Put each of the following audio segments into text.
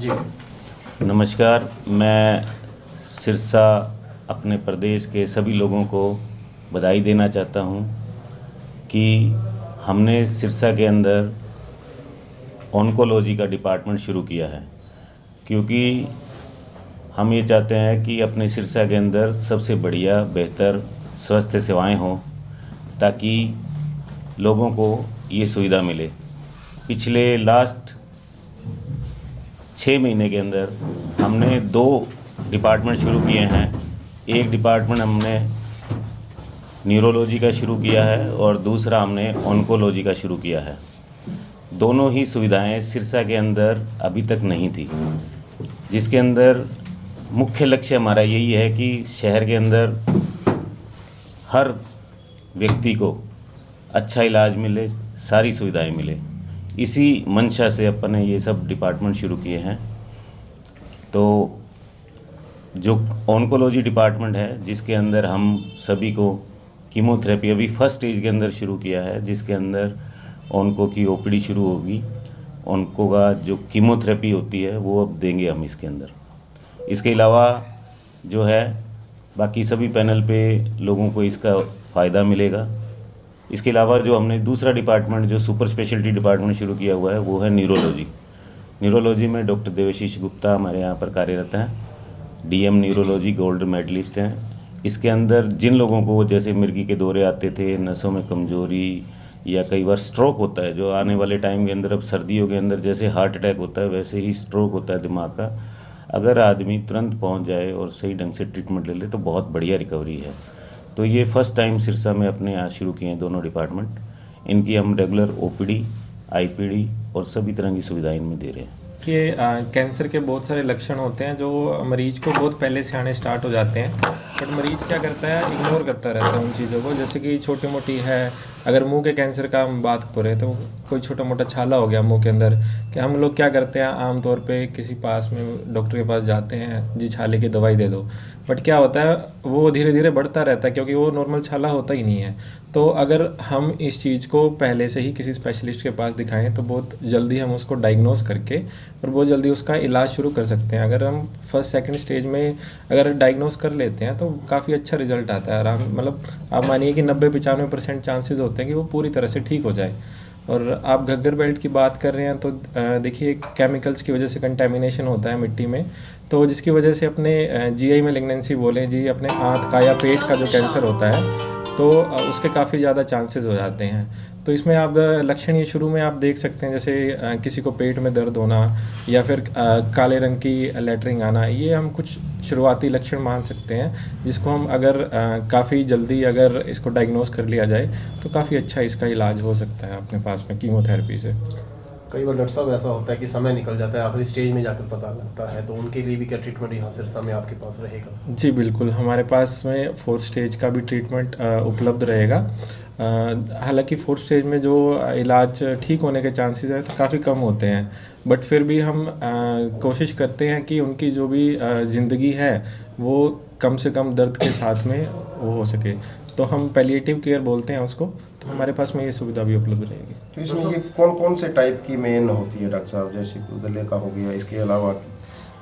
जी नमस्कार। मैं सिरसा अपने प्रदेश के सभी लोगों को बधाई देना चाहता हूं कि हमने सिरसा के अंदर ऑन्कोलॉजी का डिपार्टमेंट शुरू किया है, क्योंकि हम ये चाहते हैं कि अपने सिरसा के अंदर सबसे बढ़िया बेहतर स्वास्थ्य सेवाएं हों, ताकि लोगों को ये सुविधा मिले। पिछले लास्ट 6 महीने के अंदर हमने 2 डिपार्टमेंट शुरू किए हैं। एक डिपार्टमेंट हमने न्यूरोलॉजी का शुरू किया है और दूसरा हमने ऑन्कोलॉजी का शुरू किया है। दोनों ही सुविधाएं सिरसा के अंदर अभी तक नहीं थी, जिसके अंदर मुख्य लक्ष्य हमारा यही है कि शहर के अंदर हर व्यक्ति को अच्छा इलाज मिले, सारी सुविधाएं मिले। इसी मंशा से अपन ने ये सब डिपार्टमेंट शुरू किए हैं। तो जो ऑन्कोलॉजी डिपार्टमेंट है, जिसके अंदर हम सभी को कीमोथेरेपी अभी फर्स्ट स्टेज के अंदर शुरू किया है, जिसके अंदर ऑन्को की ओपीडी शुरू होगी। ऑन्को का जो कीमोथेरेपी होती है वो अब देंगे हम इसके अंदर। इसके अलावा जो है बाकी सभी पैनल पे लोगों को इसका फ़ायदा मिलेगा। इसके अलावा जो हमने दूसरा डिपार्टमेंट जो सुपर स्पेशलिटी डिपार्टमेंट शुरू किया हुआ है वो है न्यूरोलॉजी। न्यूरोलॉजी में डॉक्टर देवाशीष गुप्ता हमारे यहाँ पर कार्यरत हैं, डीएम न्यूरोलॉजी गोल्ड मेडलिस्ट हैं। इसके अंदर जिन लोगों को जैसे मिर्गी के दौरे आते थे, नसों में कमजोरी या कई बार स्ट्रोक होता है, जो आने वाले टाइम के अंदर अब सर्दियों के अंदर जैसे हार्ट अटैक होता है वैसे ही स्ट्रोक होता है दिमाग का, अगर आदमी तुरंत पहुँच जाए और सही ढंग से ट्रीटमेंट ले ले तो बहुत बढ़िया रिकवरी है। तो ये फर्स्ट टाइम सिरसा में अपने यहाँ शुरू किए हैं दोनों डिपार्टमेंट। इनकी हम रेगुलर ओपीडी, आईपीडी और सभी तरह की सुविधाएं इनमें दे रहे हैं। कि कैंसर के बहुत सारे लक्षण होते हैं जो मरीज को बहुत पहले से आने स्टार्ट हो जाते हैं, बट मरीज क्या करता है, इग्नोर करता रहता है उन चीज़ों को। जैसे कि छोटी मोटी है, अगर मुंह के कैंसर का हम बात करें तो कोई छोटा मोटा छाला हो गया मुंह के अंदर, कि हम लोग क्या करते हैं आमतौर पे किसी पास में डॉक्टर के पास जाते हैं, जी छाले की दवाई दे दो, बट क्या होता है वो धीरे धीरे बढ़ता रहता है, क्योंकि वो नॉर्मल छाला होता ही नहीं है। तो अगर हम इस चीज़ को पहले से ही किसी स्पेशलिस्ट के पास दिखाएं तो बहुत जल्दी हम उसको डायग्नोस करके और बहुत जल्दी उसका इलाज शुरू कर सकते हैं। अगर हम फर्स्ट सेकंड स्टेज में अगर डायग्नोस कर लेते हैं तो काफ़ी अच्छा रिजल्ट आता है। आराम मतलब आप मानिए कि 90-95% चांसेस होते हैं कि वो पूरी तरह से ठीक हो जाए। और आप घग्गर बेल्ट की बात कर रहे हैं तो देखिए केमिकल्स की वजह से कंटेमिनेशन होता है मिट्टी में, तो जिसकी वजह से अपने जीआई मैलिग्नेंसी बोलें जी, अपने आंत का या पेट का जो कैंसर होता है तो उसके काफ़ी ज़्यादा चांसेस हो जाते हैं। तो इसमें आप लक्षण ये शुरू में आप देख सकते हैं, जैसे किसी को पेट में दर्द होना या फिर काले रंग की लेटरिंग आना, ये हम कुछ शुरुआती लक्षण मान सकते हैं, जिसको हम अगर काफ़ी जल्दी अगर इसको डायग्नोस कर लिया जाए तो काफ़ी अच्छा इसका इलाज हो सकता है अपने पास में कीमोथेरेपी से। कई बार डॉक्टर साहब ऐसा होता है कि समय निकल जाता है, आखिरी स्टेज में जाकर पता लगता है, तो उनके लिए भी क्या ट्रीटमेंट यहाँ सिरसा में आपके पास रहेगा? जी बिल्कुल, हमारे पास में 4th स्टेज का भी ट्रीटमेंट उपलब्ध रहेगा। हालांकि 4th स्टेज में जो इलाज ठीक होने के चांसेस हैं तो काफ़ी कम होते हैं, बट फिर भी हम कोशिश करते हैं कि उनकी जो भी ज़िंदगी है वो कम से कम दर्द के साथ में वो हो सके। तो हम पैलिएटिव केयर बोलते हैं उसको, तो हमारे पास में ये सुविधा भी उपलब्ध रहेगी। तो इसमें ये कौन कौन से टाइप की मेन होती है डॉक्टर साहब, जैसे गले का हो गया, इसके अलावा?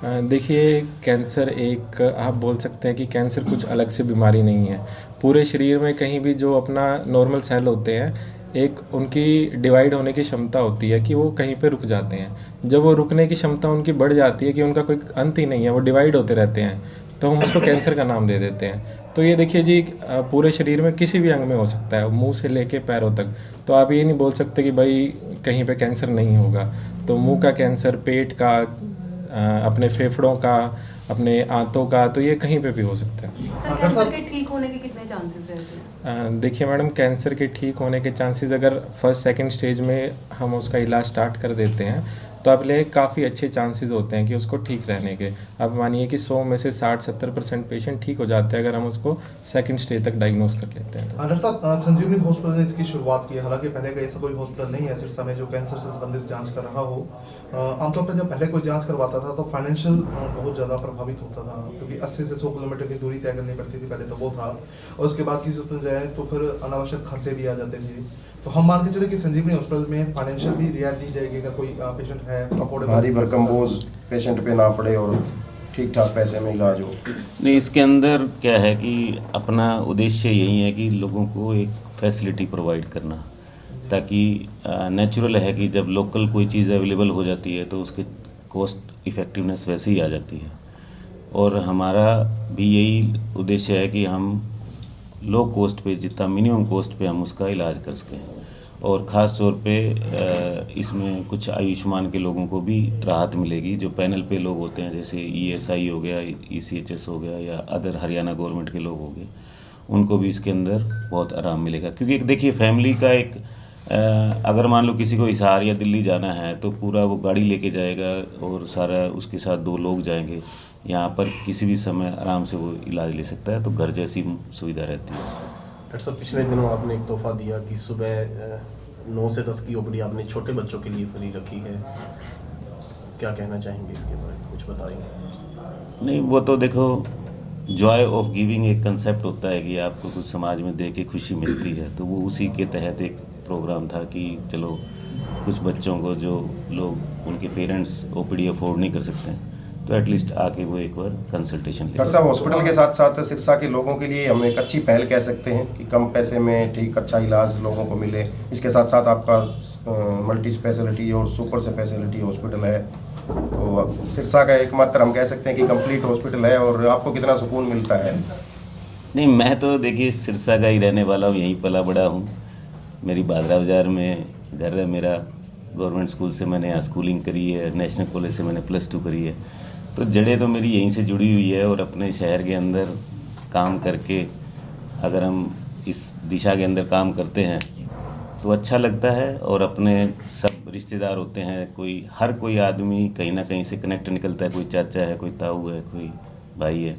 देखिए कैंसर एक आप बोल सकते हैं कि कैंसर कुछ अलग से बीमारी नहीं है। पूरे शरीर में कहीं भी जो अपना नॉर्मल सेल होते हैं, एक उनकी डिवाइड होने की क्षमता होती है कि वो कहीं पे रुक जाते हैं। जब वो रुकने की क्षमता उनकी बढ़ जाती है कि उनका कोई अंत ही नहीं है, वो डिवाइड होते रहते हैं, तो हम उसको कैंसर का नाम दे देते हैं। तो ये देखिए जी, पूरे शरीर में किसी भी अंग में हो सकता है, मुंह से लेके पैरों तक। तो आप ये नहीं बोल सकते कि भाई कहीं पे कैंसर नहीं होगा। तो मुंह का कैंसर, पेट का, अपने फेफड़ों का, अपने आंतों का, तो ये कहीं पे भी हो सकता है। सर, कैंसर के ठीक होने के कितने चांसेस रहते हैं? देखिए मैडम, कैंसर के ठीक होने के चांसेस अगर फर्स्ट सेकंड स्टेज में हम उसका इलाज स्टार्ट कर देते हैं तो आप ले काफ़ी अच्छे चांसेस होते हैं कि उसको ठीक रहने के। अब मानिए कि 100 में से 60-70% पेशेंट ठीक हो जाते हैं अगर हम उसको सेकंड स्टेज तक डायग्नोस कर लेते हैं। डॉक्टर साहब, संजीवनी हॉस्पिटल ने इसकी शुरुआत की है, हालांकि पहले का ऐसा कोई हॉस्पिटल नहीं है सिरसा में जो कैंसर से संबंधित जांच कर रहा हो। आमतौर पर जब पहले कोई जांच करवाता था तो फाइनेंशियल बहुत ज़्यादा प्रभावित होता था, क्योंकि 80 से 100 किलोमीटर की दूरी तय करनी पड़ती थी, पहले तो वो था। और उसके बाद किसी हॉस्पिटल जाए तो फिर अनावश्यक खर्चे भी आ जाते थे। तो हम मान के चले कि संजीवनी हॉस्पिटल में फाइनेंशियल भी रियायत दी जाएगी अगर कोई पेशेंट है अफोर्डेबल, भारी भरकम बोझ पेशेंट पे ना पड़े और ठीक ठाक पैसे में इलाज हो। नहीं, इसके अंदर क्या है कि अपना उद्देश्य यही है कि लोगों को एक फैसिलिटी प्रोवाइड करना, ताकि नेचुरल है कि जब लोकल कोई चीज़ अवेलेबल हो जाती है तो उसके कॉस्ट इफ़ेक्टिवनेस वैसे ही आ जाती है। और हमारा भी यही उद्देश्य है कि हम लो कॉस्ट पे, जितना मिनिमम कॉस्ट पे हम उसका इलाज कर सकें। और ख़ास तौर पे इसमें कुछ आयुष्मान के लोगों को भी राहत मिलेगी, जो पैनल पे लोग होते हैं, जैसे ESI हो गया, ECHS हो गया, या अदर हरियाणा गवर्नमेंट के लोग हो गए, उनको भी इसके अंदर बहुत आराम मिलेगा। क्योंकि एक देखिए फैमिली का एक अगर मान लो किसी को हिसार या दिल्ली जाना है तो पूरा वो गाड़ी लेके जाएगा और सारा उसके साथ 2 लोग जाएंगे। यहाँ पर किसी भी समय आराम से वो इलाज ले सकता है, तो घर जैसी सुविधा रहती है इसमें। डॉक्टर साहब, पिछले दिनों आपने एक तोहफा दिया कि सुबह 9 से 10 की ओपीडी आपने छोटे बच्चों के लिए फ्री रखी है, क्या कहना चाहेंगे इसके बारे में, कुछ बताइए। नहीं, वो तो देखो जॉय ऑफ गिविंग एक कंसेप्ट होता है कि आपको कुछ समाज में दे के खुशी मिलती है, तो वो उसी के तहत एक प्रोग्राम था कि चलो कुछ बच्चों को जो लोग उनके पेरेंट्स OPD अफोर्ड नहीं कर सकते हैं तो एटलीस्ट आके वो एक बार कंसल्टेशन ले। डॉक्टर साहब, हॉस्पिटल के साथ साथ सिरसा के लोगों के लिए हम एक अच्छी पहल कह सकते हैं कि कम पैसे में ठीक अच्छा इलाज लोगों को मिले। इसके साथ साथ आपका मल्टी स्पेशलिटी और सुपर स्पेशलिटी हॉस्पिटल है, तो सिरसा का एकमात्र हम कह सकते हैं कि कंप्लीट हॉस्पिटल है। और आपको कितना सुकून मिलता है? नहीं, मैं तो देखिए सिरसा का ही रहने वाला हूँ, यहीं पला बड़ा हूँ। मेरी बादरा बाज़ार में घर है मेरा। गवर्नमेंट स्कूल से मैंने यहाँ स्कूलिंग करी है, नेशनल कॉलेज से मैंने +2 करी है, तो जड़ें तो मेरी यहीं से जुड़ी हुई है। और अपने शहर के अंदर काम करके अगर हम इस दिशा के अंदर काम करते हैं तो अच्छा लगता है। और अपने सब रिश्तेदार होते हैं, हर कोई आदमी कहीं ना कहीं से कनेक्ट निकलता है, कोई चाचा है, कोई ताऊ है, कोई भाई है,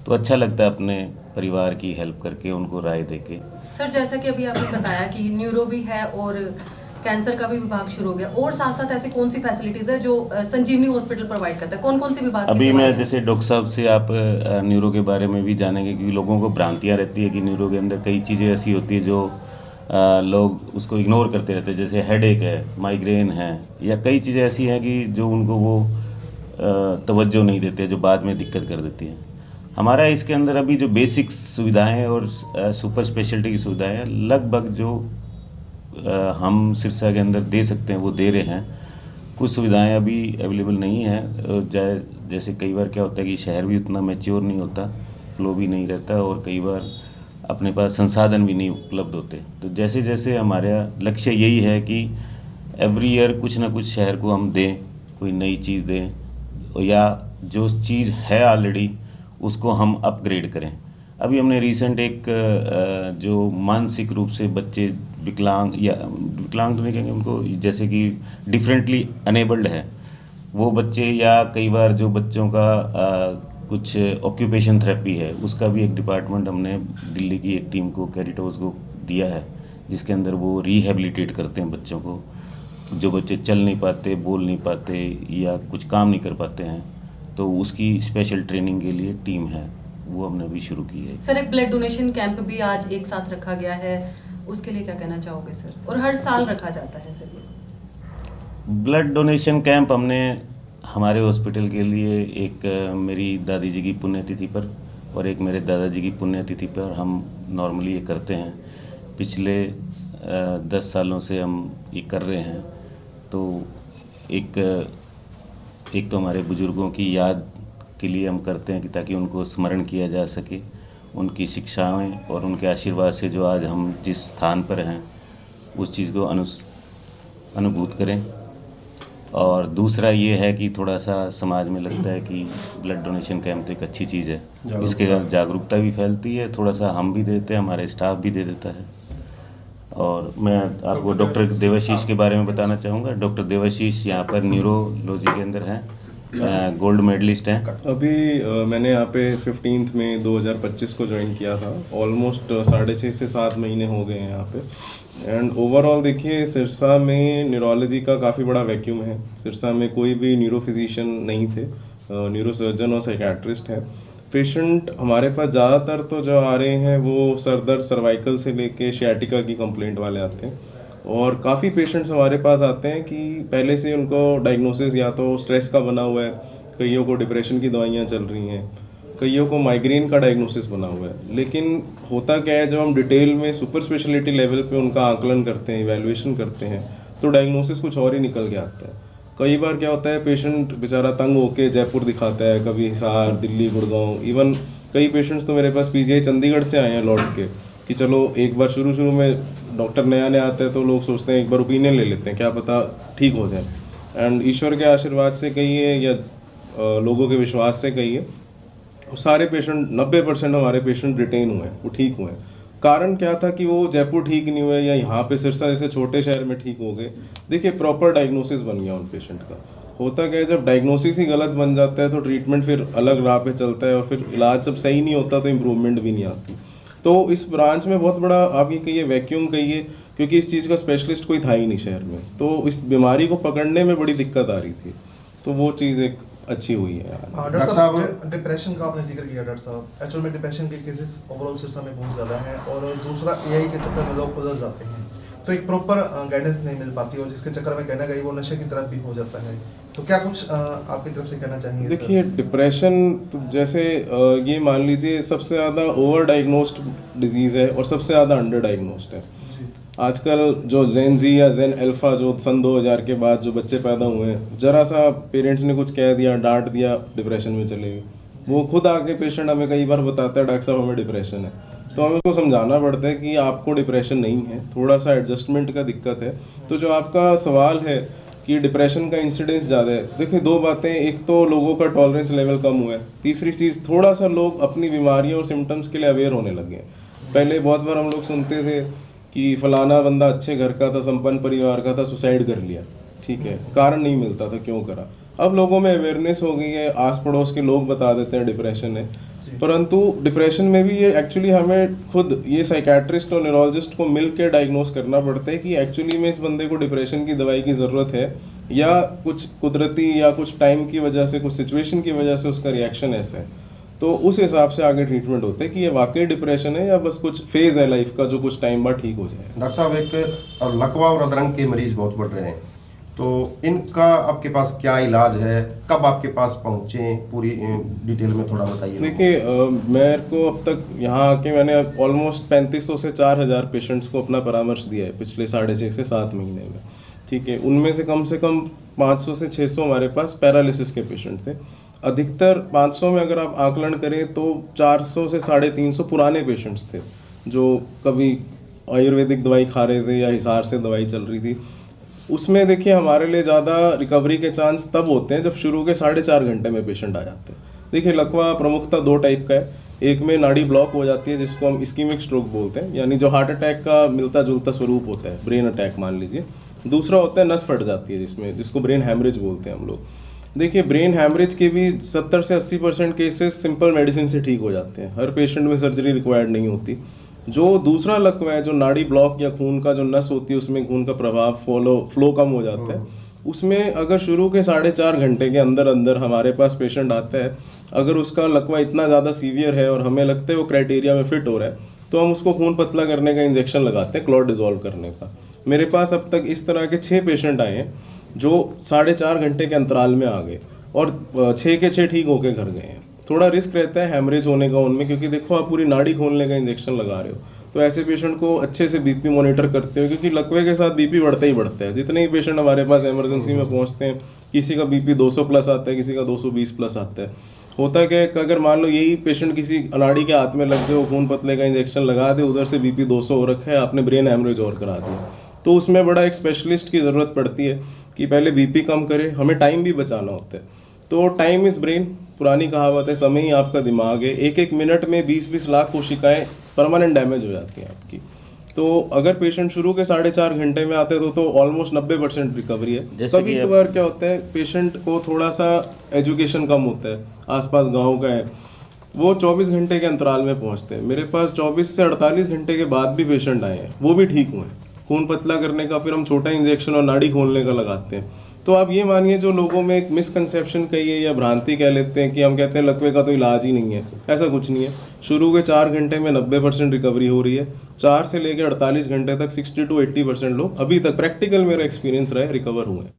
तो अच्छा लगता है अपने परिवार की हेल्प करके, उनको राय देके। सर, जैसा कि अभी आपने बताया कि न्यूरो भी है और कैंसर का भी विभाग शुरू हो गया, और साथ साथ ऐसी कौन सी फैसिलिटीज है जो संजीवनी हॉस्पिटल प्रोवाइड करता है? कौन कौन से विभाग? अभी मैं जैसे डॉक्टर साहब से आप न्यूरो के बारे में भी जानेंगे, क्योंकि लोगों को भ्रांतियाँ रहती है कि न्यूरो के अंदर कई चीज़ें ऐसी होती है जो लोग उसको इग्नोर करते रहते हैं, जैसे हेडेक है, माइग्रेन है, या कई चीज़ें ऐसी हैं कि जो उनको वो तवज्जो नहीं देते, जो बाद में दिक्कत कर देती हैं। हमारा इसके अंदर अभी जो बेसिक सुविधाएं और सुपर स्पेशलिटी की सुविधाएं लगभग जो हम सिरसा के अंदर दे सकते हैं वो दे रहे हैं। कुछ सुविधाएं अभी अवेलेबल नहीं हैं, जैसे कई बार क्या होता है कि शहर भी उतना मैच्योर नहीं होता, फ्लो भी नहीं रहता, और कई बार अपने पास संसाधन भी नहीं उपलब्ध होते। तो जैसे जैसे हमारा लक्ष्य यही है कि एवरी ईयर कुछ ना कुछ शहर को हम दें, कोई नई चीज़ दें, या जो चीज़ है ऑलरेडी उसको हम अपग्रेड करें। अभी हमने रिसेंट एक जो मानसिक रूप से बच्चे विकलांग तो नहीं कहेंगे उनको, जैसे कि डिफरेंटली अनेबल्ड है वो बच्चे, या कई बार जो बच्चों का कुछ ऑक्यूपेशन थेरेपी है, उसका भी एक डिपार्टमेंट हमने दिल्ली की एक टीम को, कैरिटोस को दिया है, जिसके अंदर वो रिहेबिलिटेट करते हैं बच्चों को। जो बच्चे चल नहीं पाते, बोल नहीं पाते, या कुछ काम नहीं कर पाते हैं, तो उसकी स्पेशल ट्रेनिंग के लिए टीम है, वो हमने अभी शुरू की है। सर, एक ब्लड डोनेशन कैंप भी आज एक साथ रखा गया है, उसके लिए क्या कहना चाहोगे सर? और हर साल रखा जाता है सर ये ब्लड डोनेशन कैंप हमने हमारे हॉस्पिटल के लिए एक मेरी दादी जी की पुण्यतिथि पर और एक मेरे दादाजी की पुण्यतिथि पर हम नॉर्मली ये करते हैं। पिछले 10 सालों से हम ये कर रहे हैं। तो एक तो हमारे बुज़ुर्गों की याद के लिए हम करते हैं कि ताकि उनको स्मरण किया जा सके, उनकी शिक्षाएं और उनके आशीर्वाद से जो आज हम जिस स्थान पर हैं उस चीज़ को अनुभूत करें। और दूसरा ये है कि थोड़ा सा समाज में लगता है कि ब्लड डोनेशन कैंप तो एक अच्छी चीज़ है, इसके जागरूकता भी फैलती है, थोड़ा सा हम भी देते हैं, हमारे स्टाफ भी दे देता है। और मैं आपको डॉक्टर देवाशीष के बारे में बताना चाहूँगा। डॉक्टर देवाशीष यहाँ पर न्यूरोलॉजी के अंदर हैं, गोल्ड मेडलिस्ट हैं। अभी मैंने यहाँ पे 15 मई 2025 को ज्वाइन किया था। ऑलमोस्ट 6.5 से 7 महीने हो गए हैं यहाँ पे। एंड ओवरऑल देखिए, सिरसा में न्यूरोलॉजी का काफ़ी बड़ा वैक्यूम है। सिरसा में कोई भी न्यूरो फिजिशियन नहीं थे, न्यूरो सर्जन और साइकेट्रिस्ट है। पेशेंट हमारे पास ज़्यादातर तो जो आ रहे हैं वो सर दर्द, सर्वाइकल से लेके शियाटिका की कंप्लेंट वाले आते हैं। और काफ़ी पेशेंट्स हमारे पास आते हैं कि पहले से उनको डायग्नोसिस या तो स्ट्रेस का बना हुआ है, कईयों को डिप्रेशन की दवाइयाँ चल रही हैं, कईयों को माइग्रेन का डायग्नोसिस बना हुआ है। लेकिन होता क्या है, जब हम डिटेल में सुपर स्पेशलिटी लेवल पे उनका आकलन करते हैं, इवैल्यूएशन करते हैं, तो डायग्नोसिस कुछ और ही निकल के आता है। कई बार क्या होता है, पेशेंट बेचारा तंग होके जयपुर दिखाता है, कभी हिसार, दिल्ली, गुड़गांव, इवन कई पेशेंट्स तो मेरे पास पीजीआई चंडीगढ़ से आए हैं लौट के कि चलो एक बार शुरू में डॉक्टर नया नया आता है तो लोग सोचते हैं एक बार ओपिनियन ले लेते हैं, क्या पता ठीक हो जाए। एंड ईश्वर के आशीर्वाद से कहिए या लोगों के विश्वास से कहिए, सारे पेशेंट 90% हमारे पेशेंट रिटेन हुए हैं, वो ठीक हुए हैं। कारण क्या था कि वो जयपुर ठीक नहीं हुए या यहाँ पे सिरसा जैसे छोटे शहर में ठीक हो गए। देखिए प्रॉपर डायग्नोसिस बन गया उन पेशेंट का। होता क्या है, जब डायग्नोसिस ही गलत बन जाता है तो ट्रीटमेंट फिर अलग राह पे चलता है और फिर इलाज जब सही नहीं होता तो इम्प्रूवमेंट भी नहीं आती। तो इस ब्रांच में बहुत बड़ा आप ये कहिए वैक्यूम कहिए, क्योंकि इस चीज़ का स्पेशलिस्ट कोई था ही नहीं शहर में, तो इस बीमारी को पकड़ने में बड़ी दिक्कत आ रही थी। तो वो चीज़ एक अच्छी हुई है यार। डॉक्टर साहब, डिप्रेशन का आपने जिक्र किया डॉक्टर साहब, एक्चुअल में डिप्रेशन के केसेस ओवरऑल सिरसा में बहुत ज़्यादा हैं और दूसरा एआई के चक्कर में लोग बदल जाते हैं, तो एक प्रॉपर गाइडेंस नहीं मिल पाती और जिसके चक्कर में कहना गई वो नशे की तरफ भी हो जाता है। तो क्या कुछ आपकी तरफ से कहना चाहेंगे? देखिए डिप्रेशन तो जैसे ये मान लीजिए सबसे ज़्यादा ओवर डायग्नोस्ड डिजीज़ है और सबसे ज़्यादा अंडर डायग्नोस्ड है। आजकल जो जेन जी या जेन अल्फा जो सन 2000 के बाद जो बच्चे पैदा हुए हैं, जरा सा पेरेंट्स ने कुछ कह दिया, डांट दिया, डिप्रेशन में चले गए। वो खुद आके पेशेंट हमें कई बार बताता है, डॉक्टर साहब हमें डिप्रेशन है, तो हमें उसको समझाना पड़ता है कि आपको डिप्रेशन नहीं है, थोड़ा सा एडजस्टमेंट का दिक्कत है। तो जो आपका सवाल है कि डिप्रेशन का इंसिडेंस ज़्यादा है, देखिए दो बातें, एक तो लोगों का टॉलरेंस लेवल कम हुआ है, तीसरी चीज़ थोड़ा सा लोग अपनी बीमारियों और सिम्टम्स के लिए अवेयर होने लगे हैं। पहले बहुत बार हम लोग सुनते थे कि फलाना बंदा अच्छे घर का था, संपन्न परिवार का था, सुसाइड कर लिया, ठीक है, कारण नहीं मिलता था क्यों करा। अब लोगों में अवेयरनेस हो गई है, आस पड़ोस के लोग बता देते हैं डिप्रेशन है। परंतु डिप्रेशन में भी ये एक्चुअली हमें खुद ये साइकेट्रिस्ट और न्यूरोलॉजिस्ट को मिल के डायग्नोस करना पड़ता है कि एक्चुअली में इस बंदे को डिप्रेशन की दवाई की ज़रूरत है या कुछ कुदरती या कुछ टाइम की वजह से, कुछ सिचुएशन की वजह से उसका रिएक्शन ऐसा है। तो उस हिसाब से आगे ट्रीटमेंट होता है कि ये वाकई डिप्रेशन है या बस कुछ फेज़ है लाइफ का जो कुछ टाइम बाद ठीक हो जाए। डॉक्टर साहब, एक लकवा और अदरंग के मरीज बहुत बढ़ रहे हैं, तो इनका आपके पास क्या इलाज है, कब आपके पास पहुँचे, पूरी डिटेल में थोड़ा बताइए। देखिए मेरे को अब तक यहाँ आके मैंने ऑलमोस्ट 3500 से 4000 पेशेंट्स को अपना परामर्श दिया है पिछले 6.5 से 7 महीने में, ठीक है। उनमें से कम 500 से 600 हमारे पास पैरालिसिस के पेशेंट थे। अधिकतर 500 में अगर आप आकलन करें तो 400 से 350 पुराने पेशेंट्स थे जो कभी आयुर्वेदिक दवाई खा रहे थे या हिसार से दवाई चल रही थी। उसमें देखिए हमारे लिए ज़्यादा रिकवरी के चांस तब होते हैं जब शुरू के 4.5 घंटे में पेशेंट आ जाते हैं। देखिए लकवा प्रमुखता 2 टाइप का है, एक में नाड़ी ब्लॉक हो जाती है जिसको हम इस्कीमिक स्ट्रोक बोलते हैं, यानी जो हार्ट अटैक का मिलता जुलता स्वरूप होता है, ब्रेन अटैक मान लीजिए। दूसरा होता है नस फट जाती है जिसको ब्रेन हैमरेज बोलते हैं हम लोग। देखिए ब्रेन हैमरेज के भी 70 से 80% केसेस सिंपल मेडिसिन से ठीक हो जाते हैं, हर पेशेंट में सर्जरी रिक्वायर्ड नहीं होती। जो दूसरा लकवा है, जो नाड़ी ब्लॉक या खून का जो नस होती है उसमें खून का प्रभाव फ्लो कम हो जाता है, उसमें अगर शुरू के 4.5 घंटे के अंदर अंदर हमारे पास पेशेंट आता है, अगर उसका लकवा इतना ज़्यादा सीवियर है और हमें लगता है वो क्राइटेरिया में फिट हो रहा है, तो हम उसको खून पतला करने का इंजेक्शन लगाते हैं, क्लॉट डिजोल्व करने का। मेरे पास अब तक इस तरह के 6 पेशेंट आए हैं जो 4.5 घंटे के अंतराल में आ गए और 6 के 6 ठीक होके घर गए हैं। थोड़ा रिस्क रहता है हैमरेज होने का उनमें, क्योंकि देखो आप पूरी नाड़ी खोलने का इंजेक्शन लगा रहे हो, तो ऐसे पेशेंट को अच्छे से बीपी मॉनिटर करते हो, क्योंकि लकवे के साथ बीपी बढ़ता ही बढ़ता है। जितने ही पेशेंट हमारे पास इमरजेंसी में पहुंचते हैं, किसी का बीपी 200 प्लस आता है, किसी का 220 प्लस आता है। होता क्या है कि अगर मान लो यही पेशेंट किसी अनाड़ी के हाथ में लग जाए, खून पतले का इंजेक्शन लगा दे, उधर से बीपी 200 हो रखा है, आपने ब्रेन हैमरेज और करा दिया, तो उसमें बड़ा एक स्पेशलिस्ट की ज़रूरत पड़ती है कि पहले बीपी कम करे, हमें टाइम भी बचाना होता है। तो टाइम इज़ ब्रेन, पुरानी कहावत है, समय ही आपका दिमाग है। एक मिनट में 20-20 लाख कोशिकाएं परमानेंट डैमेज हो जाती हैं आपकी। तो अगर पेशेंट शुरू के 4.5 घंटे में आते तो ऑलमोस्ट 90% रिकवरी है। कभी कभार क्या होता है, पेशेंट को थोड़ा सा एजुकेशन कम होता है, आसपास गाँव का है, वो 24 घंटे के अंतराल में पहुँचते हैं। मेरे पास 24 से 48 घंटे के बाद भी पेशेंट आए हैं, वो भी ठीक हुए हैं। खून पतला करने का फिर हम छोटा इंजेक्शन और नाड़ी खोलने का लगाते हैं। तो आप ये मानिए जो लोगों में एक मिसकंसेप्शन कहिए या भ्रांति कह लेते हैं कि हम कहते हैं लकवे का तो इलाज ही नहीं है, ऐसा कुछ नहीं है। शुरू के 4 घंटे में 90% रिकवरी हो रही है, 4 से लेकर 48 घंटे तक 60 to 80% लोग अभी तक प्रैक्टिकल मेरा एक्सपीरियंस रहा है रिकवर हुए हैं।